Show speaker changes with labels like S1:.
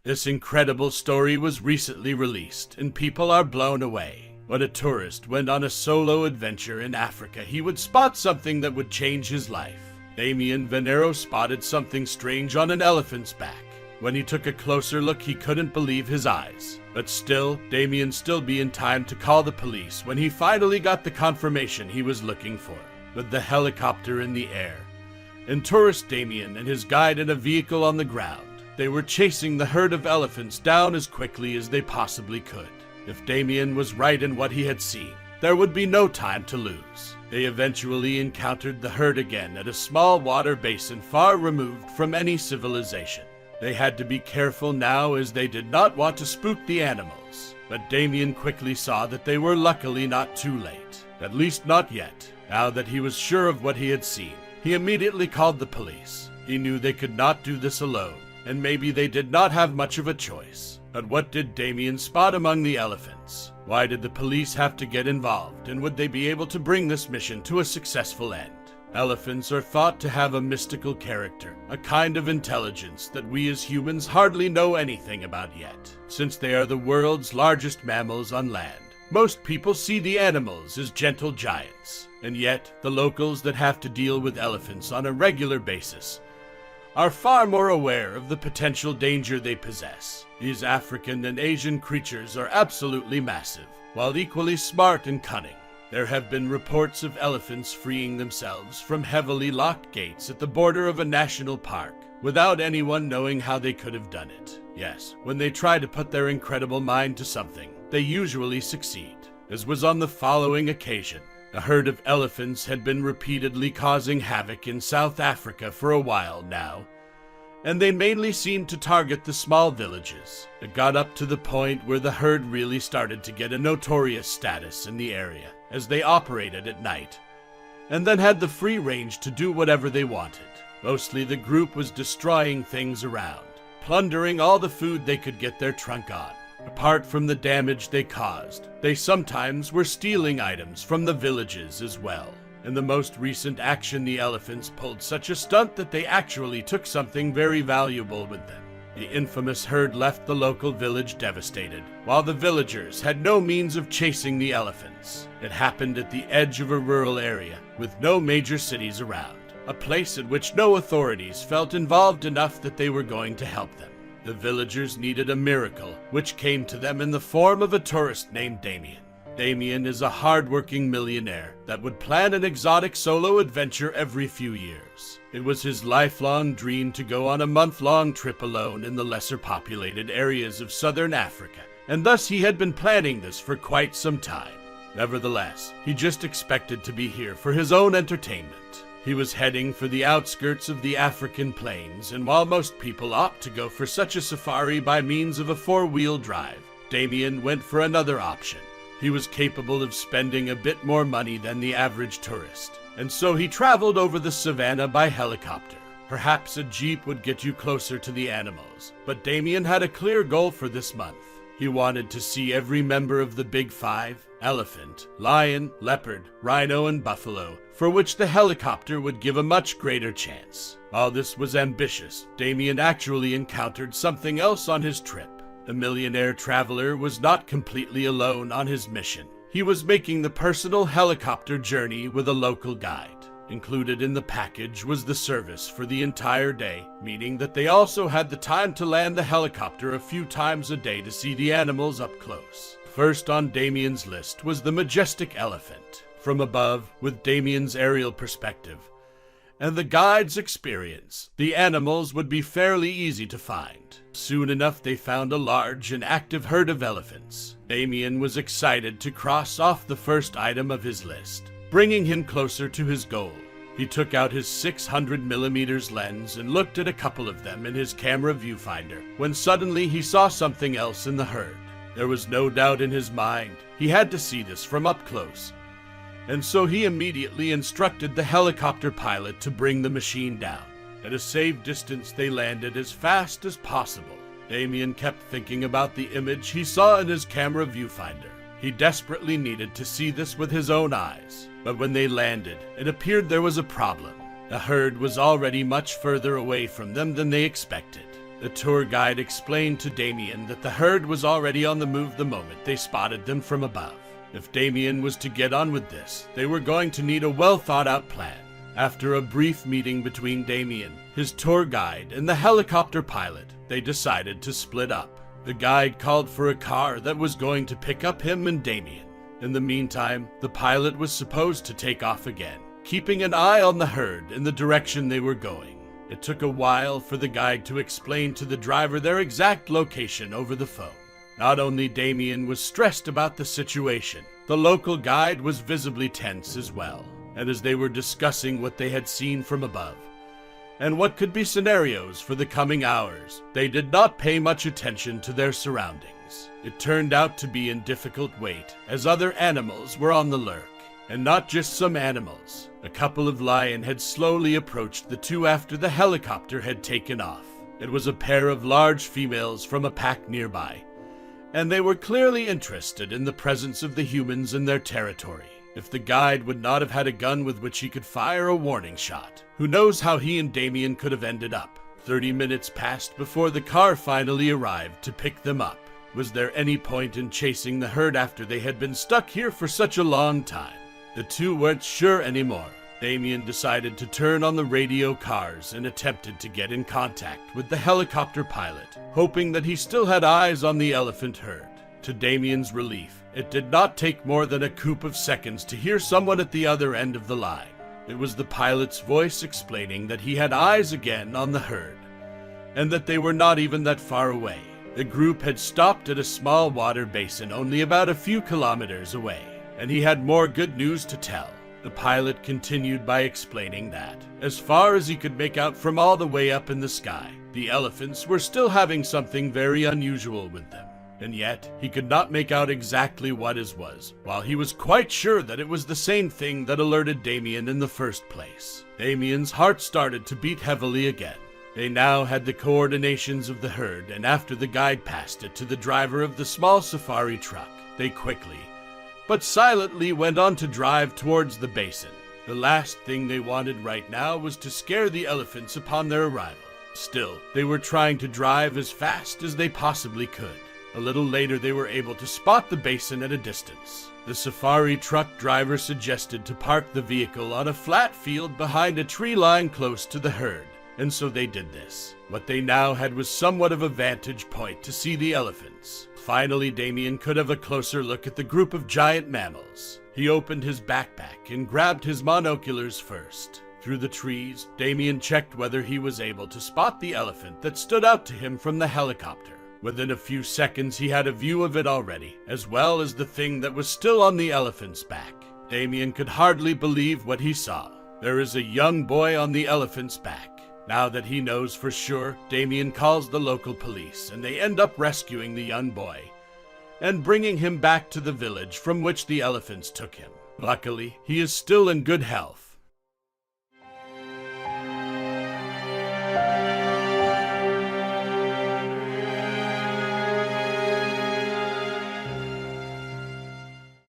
S1: This incredible story was recently released, and people are blown away. When a tourist went on a solo adventure in Africa, he would spot something that would change his life. Damien Venero spotted something strange on an elephant's back. When he took a closer look, he couldn't believe his eyes. But still, Damien still be in time to call the police when he finally got the confirmation he was looking for. With the helicopter in the air, and tourist Damien and his guide in a vehicle on the ground, they were chasing the herd of elephants down as quickly as they possibly could. If Damien was right in what he had seen, there would be no time to lose. They eventually encountered the herd again at a small water basin far removed from any civilization. They had to be careful now as they did not want to spook the animals. But Damien quickly saw that they were luckily not too late. At least not yet. Now that he was sure of what he had seen, he immediately called the police. He knew they could not do this alone, and maybe they did not have much of a choice. But what did Damien spot among the elephants? Why did the police have to get involved, and would they be able to bring this mission to a successful end? Elephants are thought to have a mystical character, a kind of intelligence that we as humans hardly know anything about yet. Since they are the world's largest mammals on land, most people see the animals as gentle giants, and yet the locals that have to deal with elephants on a regular basis are far more aware of the potential danger they possess. These African and Asian creatures are absolutely massive, while equally smart and cunning. There have been reports of elephants freeing themselves from heavily locked gates at the border of a national park, without anyone knowing how they could have done it. Yes, when they try to put their incredible mind to something, they usually succeed. As was on the following occasion, a herd of elephants had been repeatedly causing havoc in South Africa for a while now, and they mainly seemed to target the small villages. It got up to the point where the herd really started to get a notorious status in the area, as they operated at night, and then had the free range to do whatever they wanted. Mostly the group was destroying things around, plundering all the food they could get their trunk on. Apart from the damage they caused, they sometimes were stealing items from the villages as well. In the most recent action, the elephants pulled such a stunt that they actually took something very valuable with them. The infamous herd left the local village devastated, while the villagers had no means of chasing the elephants. It happened at the edge of a rural area, with no major cities around, a place at which no authorities felt involved enough that they were going to help them. The villagers needed a miracle, which came to them in the form of a tourist named Damien. Damien is a hard-working millionaire that would plan an exotic solo adventure every few years. It was his lifelong dream to go on a month-long trip alone in the lesser-populated areas of southern Africa, and thus he had been planning this for quite some time. Nevertheless, he just expected to be here for his own entertainment. He was heading for the outskirts of the African plains, and while most people opt to go for such a safari by means of a four-wheel drive, Damien went for another option. He was capable of spending a bit more money than the average tourist, and so he traveled over the savannah by helicopter. Perhaps a jeep would get you closer to the animals, but Damien had a clear goal for this month. He wanted to see every member of the Big Five: elephant, lion, leopard, rhino, and buffalo, for which the helicopter would give a much greater chance. While this was ambitious, Damien actually encountered something else on his trip. The millionaire traveler was not completely alone on his mission. He was making the personal helicopter journey with a local guide. Included in the package was the service for the entire day, meaning that they also had the time to land the helicopter a few times a day to see the animals up close. First on Damien's list was the majestic elephant. From above, with Damien's aerial perspective and the guide's experience, the animals would be fairly easy to find. Soon enough, they found a large and active herd of elephants. Damien was excited to cross off the first item of his list, bringing him closer to his goal. He took out his 600mm lens and looked at a couple of them in his camera viewfinder, when suddenly he saw something else in the herd. There was no doubt in his mind. He had to see this from up close, and so he immediately instructed the helicopter pilot to bring the machine down. At a safe distance, they landed as fast as possible. Damien kept thinking about the image he saw in his camera viewfinder. He desperately needed to see this with his own eyes. But when they landed, it appeared there was a problem. The herd was already much further away from them than they expected. The tour guide explained to Damien that the herd was already on the move the moment they spotted them from above. If Damien was to get on with this, they were going to need a well-thought-out plan. After a brief meeting between Damien, his tour guide, and the helicopter pilot, they decided to split up. The guide called for a car that was going to pick up him and Damien. In the meantime, the pilot was supposed to take off again, keeping an eye on the herd in the direction they were going. It took a while for the guide to explain to the driver their exact location over the phone. Not only Damien was stressed about the situation, the local guide was visibly tense as well. And as they were discussing what they had seen from above, and what could be scenarios for the coming hours, they did not pay much attention to their surroundings. It turned out to be in difficult wait, as other animals were on the lurk. And not just some animals. A couple of lions had slowly approached the two after the helicopter had taken off. It was a pair of large females from a pack nearby, and they were clearly interested in the presence of the humans in their territory. If the guide would not have had a gun with which he could fire a warning shot, who knows how he and Damien could have ended up. 30 minutes passed before the car finally arrived to pick them up. Was there any point in chasing the herd after they had been stuck here for such a long time? The two weren't sure anymore. Damien decided to turn on the radio cars and attempted to get in contact with the helicopter pilot, hoping that he still had eyes on the elephant herd. To Damien's relief, it did not take more than a coup of seconds to hear someone at the other end of the line. It was the pilot's voice explaining that he had eyes again on the herd, and that they were not even that far away. The group had stopped at a small water basin only about a few kilometers away, and he had more good news to tell. The pilot continued by explaining that, as far as he could make out from all the way up in the sky, the elephants were still having something very unusual with them. And yet, he could not make out exactly what it was, while he was quite sure that it was the same thing that alerted Damien in the first place. Damien's heart started to beat heavily again. They now had the coordinations of the herd, and after the guide passed it to the driver of the small safari truck, they quickly, but silently went on to drive towards the basin. The last thing they wanted right now was to scare the elephants upon their arrival. Still, they were trying to drive as fast as they possibly could. A little later, they were able to spot the basin at a distance. The safari truck driver suggested to park the vehicle on a flat field behind a tree line close to the herd, and so they did this. What they now had was somewhat of a vantage point to see the elephants. Finally, Damien could have a closer look at the group of giant mammals. He opened his backpack and grabbed his monoculars first. Through the trees, Damien checked whether he was able to spot the elephant that stood out to him from the helicopter. Within a few seconds, he had a view of it already, as well as the thing that was still on the elephant's back. Damien could hardly believe what he saw. There is a young boy on the elephant's back. Now that he knows for sure, Damien calls the local police, and they end up rescuing the young boy and bringing him back to the village from which the elephants took him. Luckily, he is still in good health.